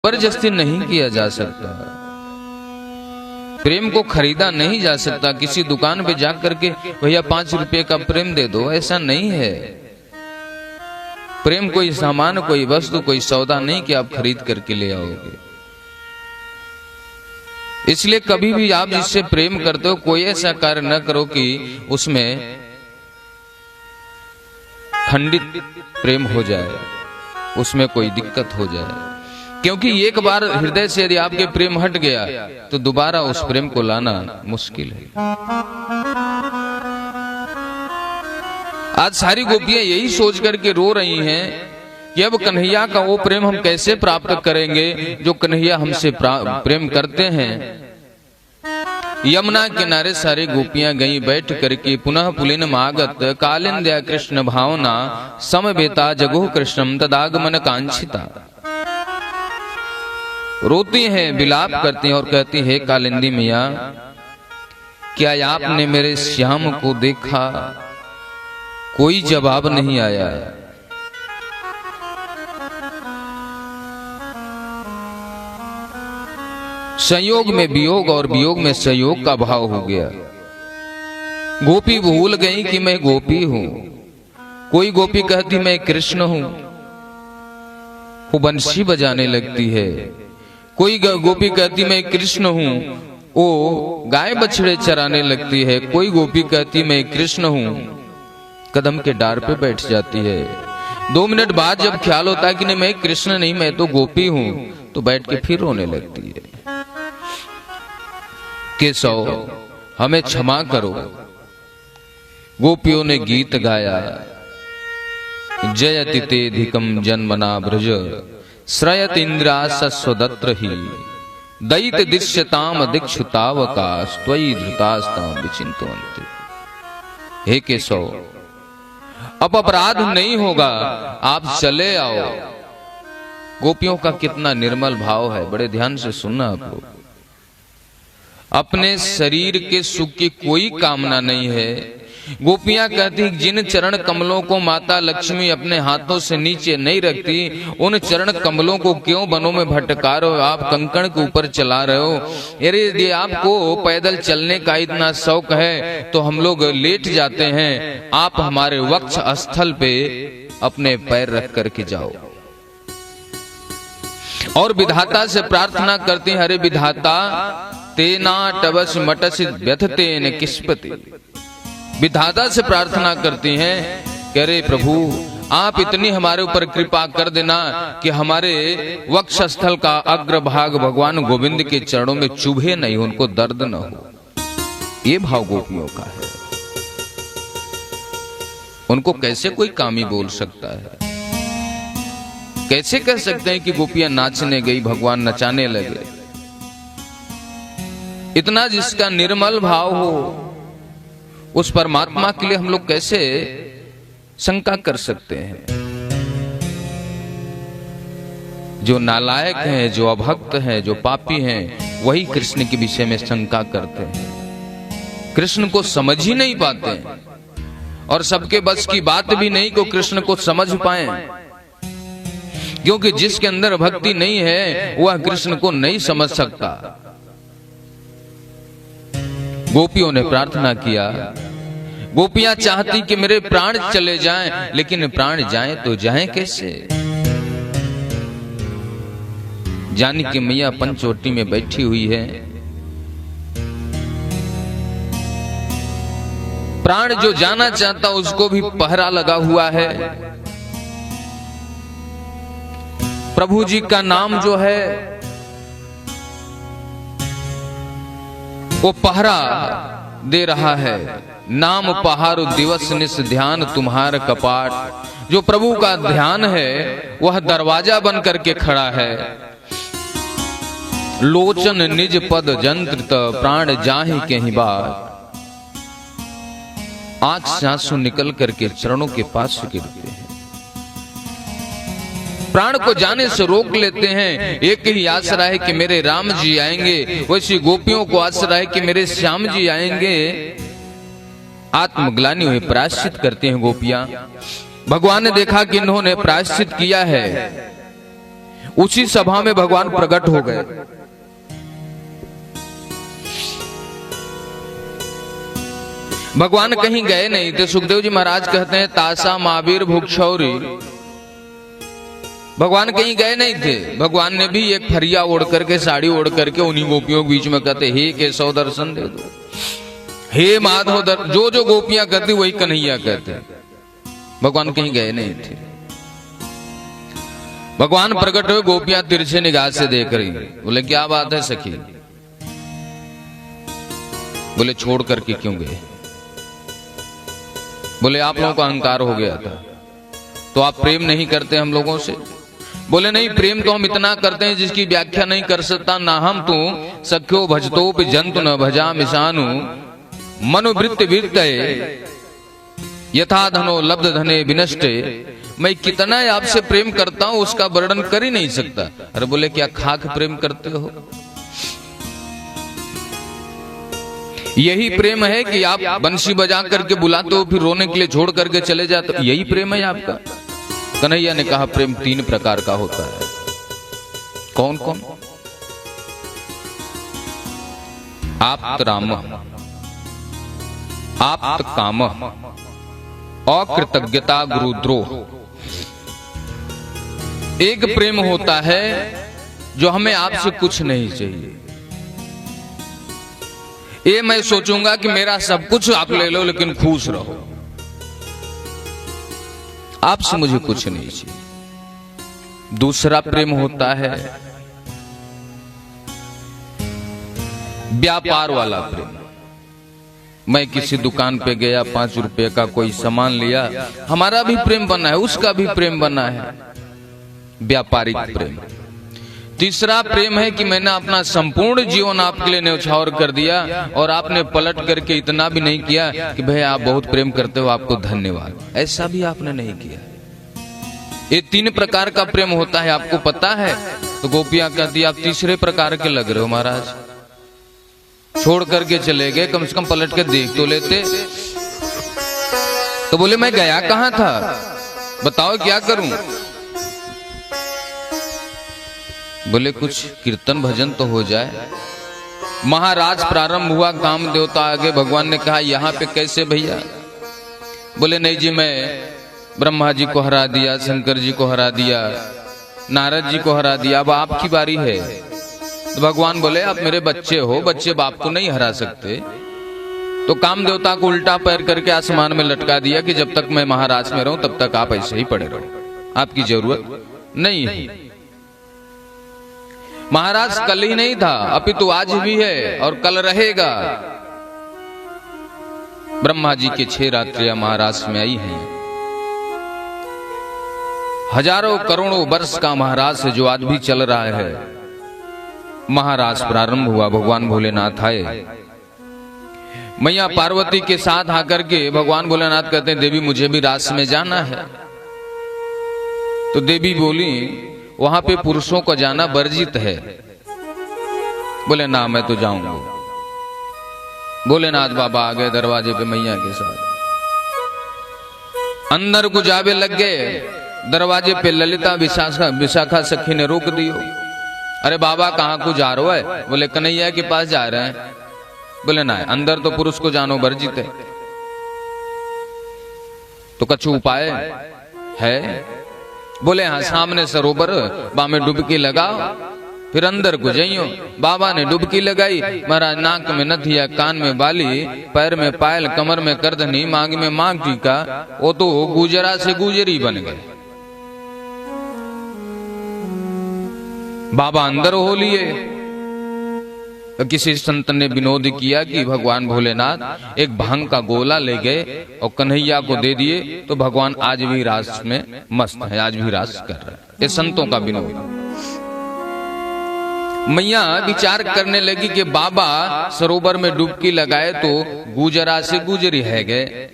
जबरदस्ती नहीं किया जा सकता, प्रेम को खरीदा नहीं जा सकता। किसी दुकान पे जाकर के भैया 5 रुपए का प्रेम दे दो, ऐसा नहीं है। प्रेम कोई सामान, कोई वस्तु, कोई सौदा नहीं कि आप खरीद करके ले आओगे। इसलिए कभी भी आप जिससे प्रेम करते हो कोई ऐसा कार्य न करो कि उसमें खंडित प्रेम हो जाए, उसमें कोई दिक्कत हो जाए। क्योंकि एक बार हृदय से यदि आपके प्रेम हट गया तो दोबारा उस प्रेम को लाना मुश्किल है। आज सारी गोपियां यही सोच करके रो रही हैं कि अब कन्हैया का वो प्रेम हम कैसे प्राप्त करेंगे जो कन्हैया हमसे प्रेम करते हैं। यमुना किनारे सारी गोपियां गई बैठ करके पुनः पुलिन मागत कालिंद्या कृष्ण भावना समवेता जगो कृष्णम तदागमन कांक्षिता। रोती हैं, विलाप करती हैं और कहती है कालिंदी मैया, क्या आपने मेरे श्याम को देखा? कोई जवाब नहीं आया। संयोग में वियोग और वियोग में संयोग का भाव हो गया। गोपी भूल गई कि मैं गोपी हूं। कोई गोपी कहती मैं कृष्ण हूं, वो बंशी बजाने लगती है। कोई गोपी कहती मैं कृष्ण हूं, वो गाय बछड़े चराने लगती है। कोई गोपी कहती मैं कृष्ण हूं, कदम के डार पे बैठ जाती है। 2 मिनट बाद जब ख्याल होता है कि नहीं मैं कृष्ण नहीं, मैं तो गोपी हूं, तो बैठ के फिर रोने लगती है। केशव हमें क्षमा करो। गोपियों ने गीत गाया, जयति तेधिकम जन्मना ब्रज श्रयत इंद्रा सस्वदत्र ही दैत दृश्यताम दीक्षुतावका स्वयं धृतास्ताम विचिंतवन्ति। हे केशव, अब अपराध नहीं होगा, आप चले आओ। गोपियों का कितना निर्मल भाव है, बड़े ध्यान से सुनना आप लोग। अपने शरीर के सुख की कोई कामना नहीं है। गोपियां कहती जिन चरण कमलों को माता लक्ष्मी अपने हाथों से नीचे नहीं रखती, उन चरण कमलों को क्यों वनों में भटका रहे हो? आप कंकड़ के ऊपर चला रहे हो। यदि आपको पैदल चलने का इतना शौक है तो हम लोग लेट जाते हैं, आप हमारे वक्ष स्थल पे अपने पैर रख करके जाओ। और विधाता से प्रार्थना करते हैं, हरे विधाता तेना टवस मटस व्यथतेन किस्पति। विधाता से प्रार्थना करती हैं कि अरे प्रभु, आप इतनी हमारे ऊपर कृपा कर देना कि हमारे वक्ष स्थल का अग्रभाग भगवान गोविंद के चरणों में चुभे नहीं, उनको दर्द न हो। ये भाव गोपियों का है। उनको कैसे कोई कामी बोल सकता है? कैसे कह सकते हैं कि गोपियां नाचने गई, भगवान नचाने लगे? इतना जिसका निर्मल भाव हो, उस परमात्मा के लिए हम लोग कैसे शंका कर सकते हैं? जो नालायक हैं, जो अभक्त हैं, जो पापी हैं, वही कृष्ण के विषय में शंका करते हैं। कृष्ण को समझ ही नहीं पाते हैं और सबके बस की बात भी नहीं को कृष्ण को समझ पाए, क्योंकि जिसके अंदर भक्ति नहीं है वह कृष्ण को नहीं समझ सकता। गोपियों ने प्रार्थना किया। गोपियां चाहती कि मेरे प्राण चले जाएं, लेकिन प्राण जाएं तो जाएं कैसे? जानकी मैया पंचवटी में बैठी हुई है। प्राण जो जाना चाहता उसको भी पहरा लगा हुआ है। प्रभु जी का नाम जो है वो पहरा दे रहा है। नाम पहारो दिवस निस ध्यान तुम्हार कपाट। जो प्रभु का ध्यान है वह दरवाजा बन करके खड़ा है। लोचन निज पद जंत्रित प्राण जाहि के ही बात। आंख से आंसू निकल करके चरणों के पास गिरते हैं। प्राण को जाने से रोक लेते हैं। एक ही आसरा है कि मेरे राम जी आएंगे, वैसी गोपियों को आसरा है कि मेरे श्याम जी आएंगे। आत्मग्लानि हुए प्रायश्चित करते हैं गोपियां। भगवान ने देखा कि इन्होंने प्रायश्चित किया है, उसी सभा में भगवान प्रकट हो गए। भगवान कहीं गए नहीं थे। सुखदेव जी महाराज कहते हैं तासा महावीर भुक्षौरी, भगवान कहीं गए नहीं थे। भगवान ने भी एक फरिया ओढ़ करके, साड़ी ओढ़ करके उन्हीं गोपियों के बीच में कहते हे केशव दर्शन दे दो, हे माधव दर्शन, जो जो गोपियां कहती वही कन्हैया कहते। भगवान कहीं गए नहीं थे। भगवान प्रकट हुए, गोपियां तिरछे निगाह से देख रही। बोले क्या बात है सखी? बोले छोड़ करके क्यों गए? बोले आप लोगों का अहंकार हो गया था, तो आप प्रेम नहीं करते हम लोगों से? बोले नहीं, प्रेम तो हम इतना करते हैं जिसकी व्याख्या नहीं कर सकता। ना हम तू सख्यो भजतो जंतु न भजा मिशानु मनोवृत्ति वृत्त यथा धनो लब्ध धने विनष्टे। मैं कितना आपसे प्रेम करता हूं उसका वर्णन कर ही नहीं सकता। अरे बोले क्या खाक प्रेम करते हो? यही प्रेम है कि आप बंसी बजा करके बुलाते हो फिर रोने के लिए छोड़ करके चले जाते हो, यही प्रेम है आपका? कन्हैया ने कहा प्रेम 3 प्रकार का होता है। कौन कौन? आप्त राम, आप्त काम, अकृतज्ञता गुरुद्रोह। एक प्रेम होता है जो हमें आपसे कुछ नहीं चाहिए। ये मैं सोचूंगा कि मेरा सब कुछ आप ले लो लेकिन खुश रहो, आपसे मुझे कुछ नहीं चाहिए। दूसरा प्रेम होता है व्यापार वाला प्रेम। मैं किसी दुकान पे गया, 5 रुपए का कोई सामान लिया, हमारा भी प्रेम बना है, उसका भी प्रेम बना है, व्यापारिक प्रेम। तीसरा प्रेम है कि मैंने अपना संपूर्ण जीवन आपके लिए न्यौछावर कर दिया और आपने पलट करके इतना भी नहीं किया कि भाई आप बहुत प्रेम करते हो, आपको धन्यवाद, ऐसा भी आपने नहीं किया। ये 3 प्रकार का प्रेम होता है, आपको पता है? तो गोपियां कहती आप तीसरे प्रकार के लग रहे हो महाराज, छोड़ करके चले गए, कम से कम पलट के देख तो लेते। तो बोले मैं गया कहां था, बताओ क्या करूं? बोले कुछ कीर्तन भजन तो हो जाए। महाराज प्रारंभ हुआ, काम देवता आगे। भगवान ने कहा यहां पे कैसे भैया? बोले नहीं जी, मैं ब्रह्मा जी को हरा दिया, शंकर जी को हरा दिया, नारद जी को हरा दिया, अब आपकी बारी है। तो भगवान बोले आप मेरे बच्चे हो, बच्चे बाप को नहीं हरा सकते। तो काम देवता को उल्टा पैर करके आसमान में लटका दिया कि जब तक मैं महाराज में रहूं तब तक आप ऐसे ही पड़े रहो, आपकी जरूरत नहीं है। महाराज कल ही नहीं था, अपितु आज भी है और कल रहेगा। ब्रह्मा जी के 6 रात्रियां महाराज में आई हैं। हजारों करोड़ों वर्ष का महाराज है जो आज भी चल रहा है। महाराज प्रारंभ हुआ, भगवान भोलेनाथ आए। मैया पार्वती के साथ आकर के भगवान भोलेनाथ कहते हैं देवी मुझे भी रास में जाना है। तो देवी बोली वहां पे पुरुषों को जाना वर्जित है। बोले ना मैं तो जाऊंगा। भोलेनाथ बाबा आ गए दरवाजे पे मैया के साथ, अंदर को जावे लग गए। दरवाजे पे ललिता विशाखा सखी ने रोक दियो। अरे बाबा कहाँ को जा रहे है? बोले कन्हैया के पास जा रहे हैं। बोले ना अंदर तो पुरुष को जानो वर्जित है। तो कछु उपाय है? बोले हाँ, सामने सरोवर बा में डुबकी लगाओ फिर अंदर को जाइयो। बाबा ने डुबकी लगाई। महाराज नाक में नथिया, कान में बाली, पैर में पायल, कमर में करधनी, मांग में मांग टीका, वो तो गुजरा से गुजरी बन गए। बाबा अंदर हो लिए। तो किसी संत ने विनोद किया कि भगवान भोलेनाथ एक भांग का गोला ले गए और कन्हैया को दे दिए, तो भगवान आज भी रास में मस्त है, आज भी रास कर रहे हैं। ये संतों का विनोद। मैया विचार करने लगी कि बाबा सरोवर में डुबकी लगाए तो गुजरा से गुजरी है गए,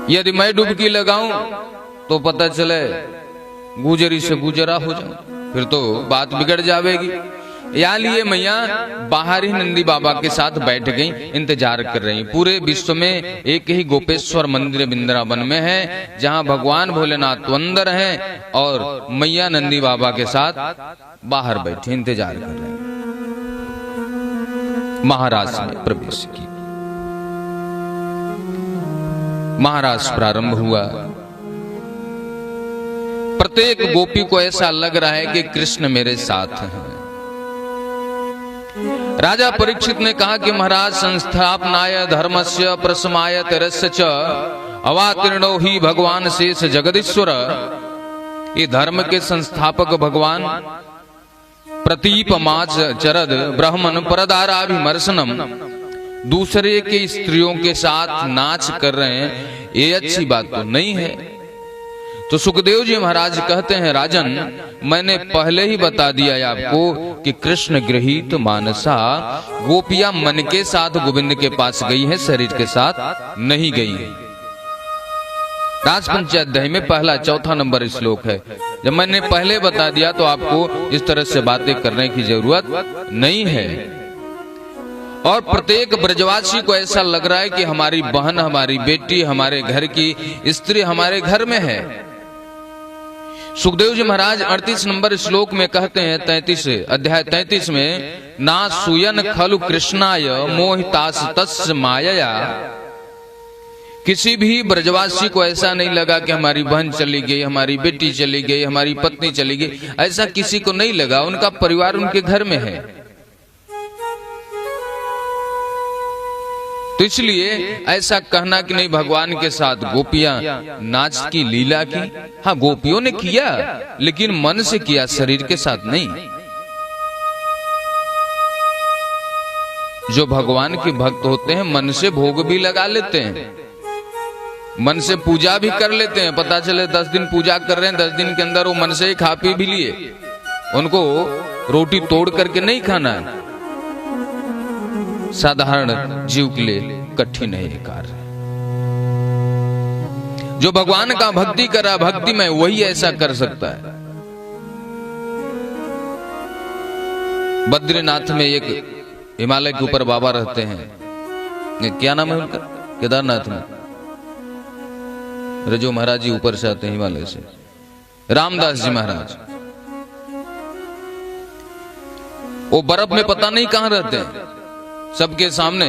यदि मैं डुबकी लगाऊं तो पता चले गुजरी से गुजरा हो जाऊं, फिर तो बात बिगड़ जाएगी। या लिए मैया बाहर ही नंदी बाबा के साथ बैठ गई, इंतजार कर रही। पूरे विश्व में एक ही गोपेश्वर मंदिर वृंदावन में है, जहां भगवान भोलेनाथ तो अंदर हैं और मैया नंदी बाबा के साथ बाहर बैठे इंतजार कर रहे हैं। महाराज ने प्रवेश की। महाराज प्रारंभ हुआ। प्रत्येक गोपी को ऐसा लग रहा है कि कृष्ण मेरे साथ हैं। राजा परीक्षित ने कहा कि महाराज संस्थापनाय धर्मस्य प्रसमाय तिरस्य च अवातीर्णो ही भगवान शेष जगदीश्वर। ये धर्म के संस्थापक भगवान प्रतीप माच चरद ब्राह्मण परदाराभिमर्शनम, दूसरे के स्त्रियों के साथ नाच कर रहे हैं, ये अच्छी बात तो नहीं है। तो सुखदेव जी महाराज कहते हैं, राजन मैंने पहले ही बता दिया है आपको कि कृष्ण गृहीत मानसा, गोपियां मन के साथ गोविंद के पास गई हैं, शरीर के साथ नहीं गई हैं। राजपंचाध्याय में पहला 4 नंबर श्लोक है। जब मैंने पहले बता दिया तो आपको इस तरह से बातें करने की जरूरत नहीं है। और प्रत्येक ब्रजवासी को ऐसा लग रहा है कि हमारी बहन, हमारी बेटी, हमारे घर की स्त्री हमारे घर में है। सुखदेव जी महाराज 38 नंबर श्लोक में कहते हैं, 33 अध्याय 33 में, ना सुयन खलु कृष्णाय मोहितास तस्य मायया। किसी भी ब्रजवासी को ऐसा नहीं लगा कि हमारी बहन चली गई, हमारी बेटी चली गई, हमारी पत्नी चली गई, ऐसा किसी को नहीं लगा। उनका परिवार उनके घर में है। तो इसलिए ऐसा कहना कि नहीं भगवान के साथ गोपियां नाच की लीला की, हाँ गोपियों ने किया, लेकिन मन से किया, शरीर के साथ नहीं। जो भगवान के भक्त होते हैं मन से भोग भी लगा लेते हैं, मन से पूजा भी कर लेते हैं। पता चले 10 दिन पूजा कर रहे हैं, 10 दिन के अंदर वो मन से ही खा पी भी लिए। उनको रोटी तोड़ करके नहीं खाना है। साधारण जीव के लिए कठिन है ये कार्य। जो भगवान का भक्ति करा, भक्ति में वही ऐसा कर सकता है। बद्रीनाथ में एक हिमालय के ऊपर बाबा रहते हैं, क्या नाम है उनका, केदारनाथ में। रजो महाराज जी ऊपर से आते हैं हिमालय से, रामदास जी महाराज। वो बर्फ में पता नहीं कहां रहते हैं, सबके सामने